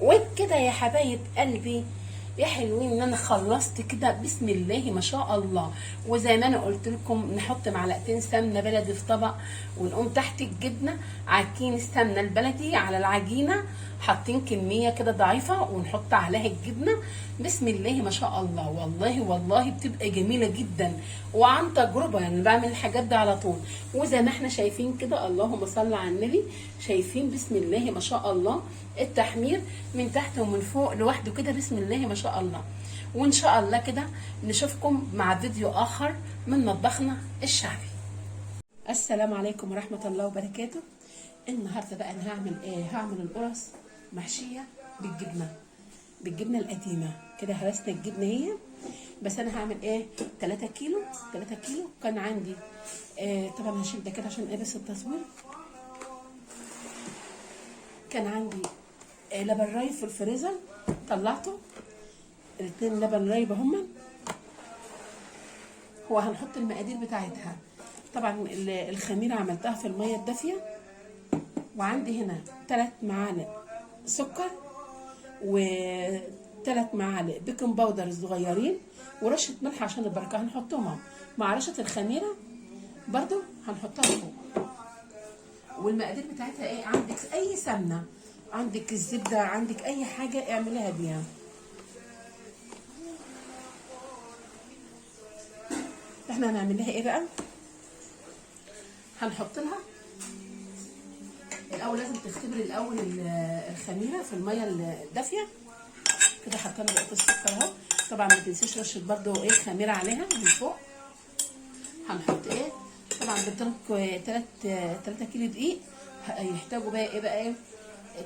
وكده يا حبايب قلبي يا حلوين، ان انا خلصت كده بسم الله ما شاء الله. وزي ما انا قلت لكم نحط معلقتين سمنه بلدي في طبق، ونقوم تحت الجبنه عاكين السمنه البلدي على العجينه، حاطين كميه كده ضعيفه ونحط عليها الجبنه. بسم الله ما شاء الله، والله والله بتبقى جميله جدا. وعن تجربه يعني بعمل الحاجات دي على طول. وزي ما احنا شايفين كده، اللهم صل على النبي، شايفين بسم الله ما شاء الله التحمير من تحت ومن فوق لوحده كده، بسم الله ما شاء الله. وان شاء الله كده نشوفكم مع فيديو اخر من مطبخنا الشعبي. السلام عليكم ورحمة الله وبركاته. النهارده بقى انا هعمل ايه؟ هعمل القرص محشية بالجبنة القديمة كده. هرسنا الجبنة هي، بس انا هعمل ايه؟ 3 كيلو. كان عندي طبعا هشيل ده كده عشان ايه بس التصوير. كان عندي لبن رايب في الفريزر، طلعته. الاتنين لبن رايب هما. هو هنحط المقادير بتاعتها. طبعا الخميره عملتها في الميه الدافيه. وعندي هنا 3 معالق سكر، و3 معالق بيكنج باودر صغيرين، ورشه ملح عشان البركه هنحطهم مع رشه الخميره برضو هنحطها فوق. والمقادير بتاعتها ايه؟ عندك اي سمنه، عندك الزبده، عندك اي حاجه اعمليها بيها. احنا هنعمل لها ايه بقى؟ هنحط لها الاول، لازم تختبري الاول الخميره في الميه الدافيه كده. حطينا بقى السكر اهو. طبعا ما تنسيش رشه برده ايه خميره عليها من فوق. هنحط ايه؟ طبعا جبت لك 3 كيلو دقيق. هيحتاجوا بقى ايه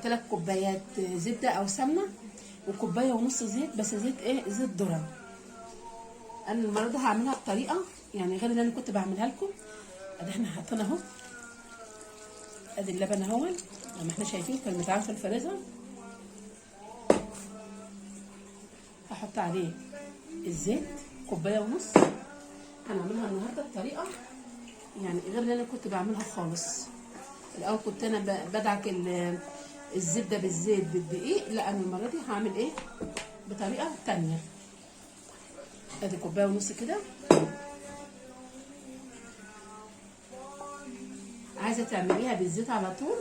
3 كوبايات زبده او سمنه، وكوبايه ونص زيت، بس زيت ايه؟ زيت ذره. انا المره دي هعملها بطريقه يعني غير اللي انا كنت بعملها لكم. ادي احنا حاطين اهو، ادي اللبن اهو زي ما احنا شايفين كان متعان في الفريزر. هحط عليه الزيت كوبايه ونص. هنعملها النهارده بطريقه يعني غير اللي انا كنت بعملها خالص. الاول كنت انا بدعك الزبده بالزيت بالدقيق، لا انا المره دي هعمل ايه؟ بطريقه تانية. ادي كوبايه ونص كده. عايزه تعمليها بالزيت على طول،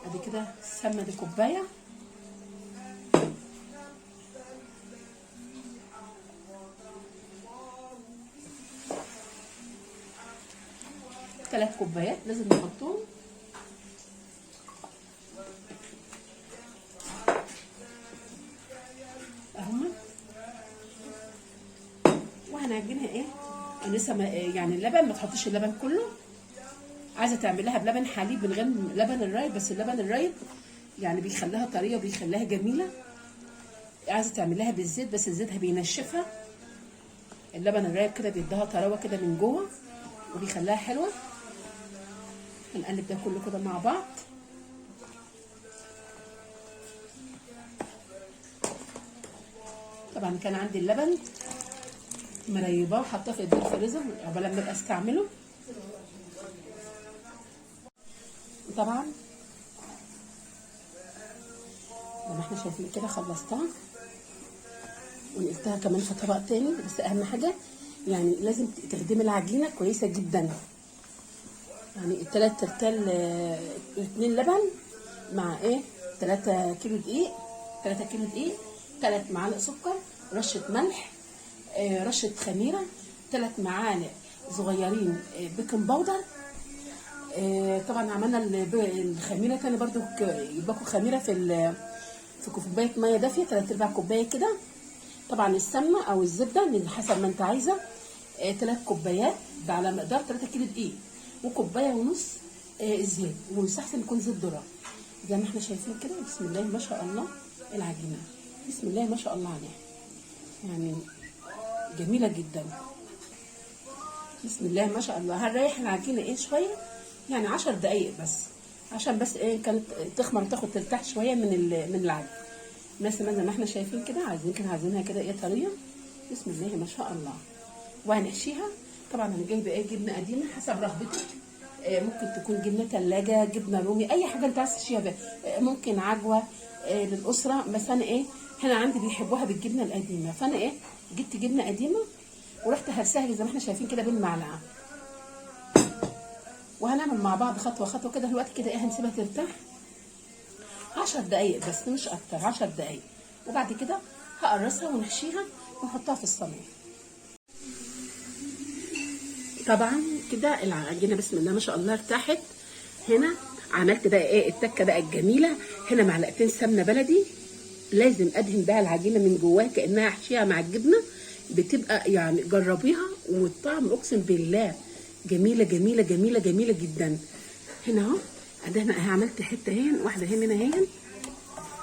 ادي كده السمنه دي كوبايه. ثلاث كوبايات لازم نحطهم. اهم. وهنعجنها ايه؟ لسه يعني اللبن ما تحطيش اللبن كله. عايزه تعمليها بلبن حليب من غير لبن الرايب، بس اللبن الرايب يعني بيخليها طريه وبيخليها جميله. عايزه تعمليها بالزيت، بس الزيت بينشفها. اللبن الرايب كده بيديها طراوه كده من جوه وبيخليها حلوه. هنقلب ده كله كده مع بعض. طبعا كان عندي اللبن مريباه وحاطاه في الفريزر عقبال ما ابقى استعمله. طبعا زي ما احنا شايفين كده خلصتها ونقلتها كمان في طبق تاني. بس اهم حاجه يعني لازم تخدمي العجينه كويسه جدا. يعني 3 ترتال 2 لبن مع ايه 3 كيلو دقيق. 3 معالق سكر، رشه ملح، رشه خميره، 3 معالق صغيرين بيكنج باودر. طبعا عملنا الخميره تاني برضو يبقوا خميره في كوبايه ميه دافيه 3/4 كوبايه كده. طبعا السمنه او الزبده من حسب ما انت عايزه. 3 كوبايات ده على مقدار 3 كيلو دقيق، وكوبايه ونص زيت، ويستحسن يكون زيت ذره زي ما احنا شايفين كده. بسم الله ما شاء الله العجينه، بسم الله ما شاء الله عليها، يعني جميله جدا. بسم الله ما شاء الله. هنريح العجينه ايه شويه يعني 10 دقايق بس، عشان بس ايه كانت تخمر تاخد ترتاح شويه من العجن. مثلا زي ما احنا شايفين كده عايزينها كده ايه طريه. بسم الله ما شاء الله. وهنحشيها. طبعا انا جايبه ايه جبنه قديمه حسب رغبتك. ممكن تكون جبنه ثلاجه، جبنه رومي، اي حاجه انت عايز تحشيها بيها. ممكن عجوه، للاسره. بس انا ايه، هنا عندي بيحبوها بالجبنه القديمه، فانا ايه جبت جبنه قديمه ورحت هرساها زي ما احنا شايفين كده بالمعلقه. وهنعمل مع بعض خطوه خطوه كده دلوقتي كده. ايه، هنسيبها ترتاح 10 دقايق بس مش اكتر، 10 دقايق، وبعد كده هقرصها ونحشيها ونحطها في الصينيه. طبعا كده العجينه بسم الله ما شاء الله ارتاحت. هنا عملت بقى ايه التكه بقى الجميله. هنا معلقتين سمنه بلدي، لازم ادهن بقى العجينه من جواها كانها احشيها مع الجبنه، بتبقى يعني جربيها والطعم اقسم بالله جميله جميله جميله جميله جدا. هنا اهو ادهن، عملت حته هين واحده هين هنا هين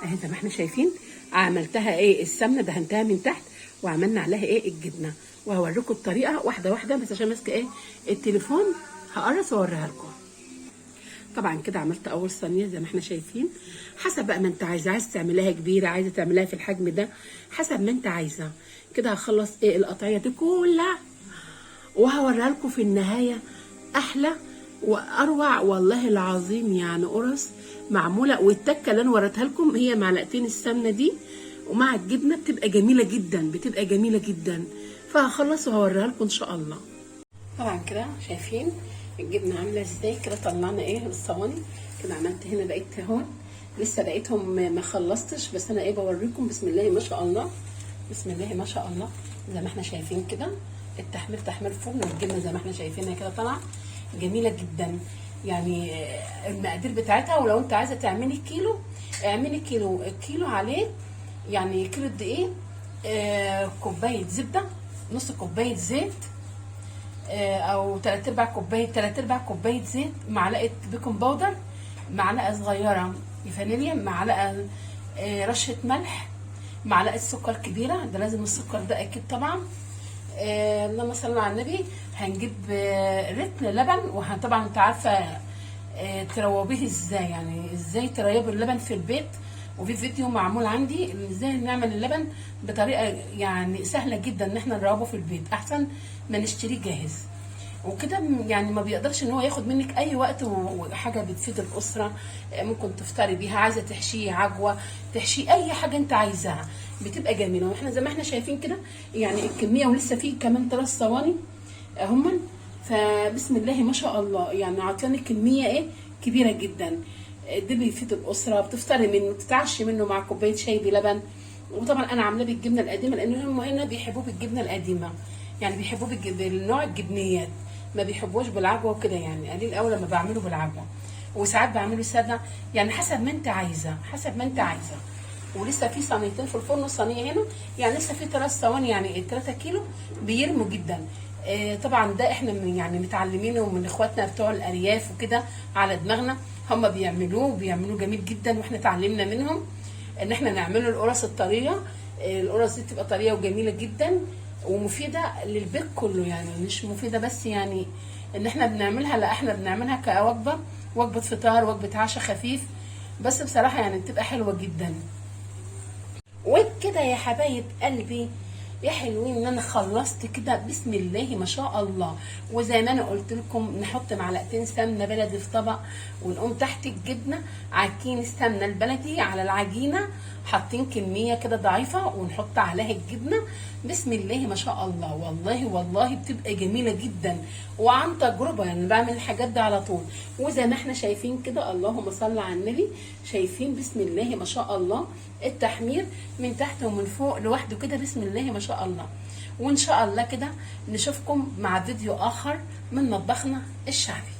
اهي زي ما احنا شايفين. عملتها ايه السمنه دهنتها من تحت وعملنا عليها ايه الجبنه، وهوريكم الطريقه واحده واحده بس عشان ماسكه ايه التليفون هقرص واوريها لكم. طبعا كده عملت اول صينيه زي ما احنا شايفين، حسب بقى ما انت عايزه تعمليها كبيره، عايزه تعمليها في الحجم ده، حسب ما انت عايزه. كده هخلص ايه القطعيه دي كلها وهوريها لكم في النهايه احلى واروع والله العظيم يعني قرص معموله. والتكه اللي انا وريتها لكم هي معلقتين السمنه دي ومع الجبنه بتبقى جميله جدا، بتبقى جميله جدا. فهخلص وهوريها لكم ان شاء الله. طبعا كده شايفين الجبنه عامله ازاي. كده طلعنا ايه الصواني كده. عملت هنا بقيت هون لسه بقيتهم ما خلصتش، بس انا ايه بوريكم. بسم الله ما شاء الله، بسم الله ما شاء الله. زي ما احنا شايفين كده التحمير تحمير فرن، والجبنه زي ما احنا شايفينها كده طالعه جميله جدا. يعني المقادير بتاعتها، ولو انت عايزه تعملي كيلو اعملي كيلو عليه يعني كيلو دقيق، كوبايه زبده، نص كوبايه زيت، او 3/4 كوبايه زيت، معلقه بيكنج باودر، معلقه صغيره فانيليا، معلقه رشه ملح، معلقه سكر كبيره، ده لازم السكر ده اكيد طبعا. اللهم صل على النبي. هنجيب رتن لبن، وطبعا انت عارفه تروبيه ازاي، يعني ازاي تريبوا اللبن في البيت، وفي فيديو معمول عندي ازاي نعمل اللبن بطريقه يعني سهله جدا ان احنا نروبه في البيت احسن ما نشتريه جاهز. وكده يعني ما بيقدرش ان هو ياخد منك اي وقت، وحاجه بتفيد الاسره. ممكن تفطري بيها، عايزه تحشيه عجوه، تحشيه اي حاجه انت عايزاها، بتبقى جميله. واحنا زي ما احنا شايفين كده يعني الكميه، ولسه فيه كمان 3 صواني هم. فبسم الله ما شاء الله يعني عطياني كميه ايه كبيره جدا. ده بيفيد الاسره، بتفطري منه، بتتعشي منه مع كوبايه شاي بلبن. وطبعا انا عاملاه بالجبنه القديمه لان هم هنا بيحبوه بالجبنه القديمه، يعني بيحبوه بالنوع الجبنيات، ما بيحبوش بالعجوه وكده. يعني قليل قوي لما بعمله بالعجوه، وساعات بعمله ساده، يعني حسب ما انت عايزه، حسب ما انت عايزه. ولسه في صينيتين في الفرن، صينيه هنا يعني لسه في 3 صواني، يعني 3 كيلو بيرموا جدا. طبعا ده احنا يعني متعلمينه من اخواتنا بتوع الارياف وكده على دماغنا، هم بيعملوه جميل جدا، واحنا اتعلمنا منهم ان احنا نعمله القرص الطريه. القرص دي تبقى طريه وجميله جدا ومفيده للبيت كله، يعني مش مفيده بس يعني ان احنا بنعملها، لا احنا بنعملها كوجبه، وجبه فطار، وجبه عشاء خفيف. بس بصراحه يعني بتبقى حلوه جدا. وكده يا حبايب قلبي يا حلوين ان انا خلصت كده بسم الله ما شاء الله. وزي ما انا قلت لكم نحط معلقتين سمنه بلدي في طبق، ونقوم تحت الجبنه عاكين السمنه البلدي على العجينه، حاطين كميه كده ضعيفه ونحط عليها الجبنه. بسم الله ما شاء الله، والله والله بتبقى جميله جدا وعن تجربه، يعني بعمل الحاجات دي على طول. وزي ما احنا شايفين كده اللهم صل على النبي، شايفين بسم الله ما شاء الله التحمير من تحت ومن فوق لوحده كده بسم الله ما شاء الله. وان شاء الله كده نشوفكم مع فيديو اخر من مطبخنا الشعبي.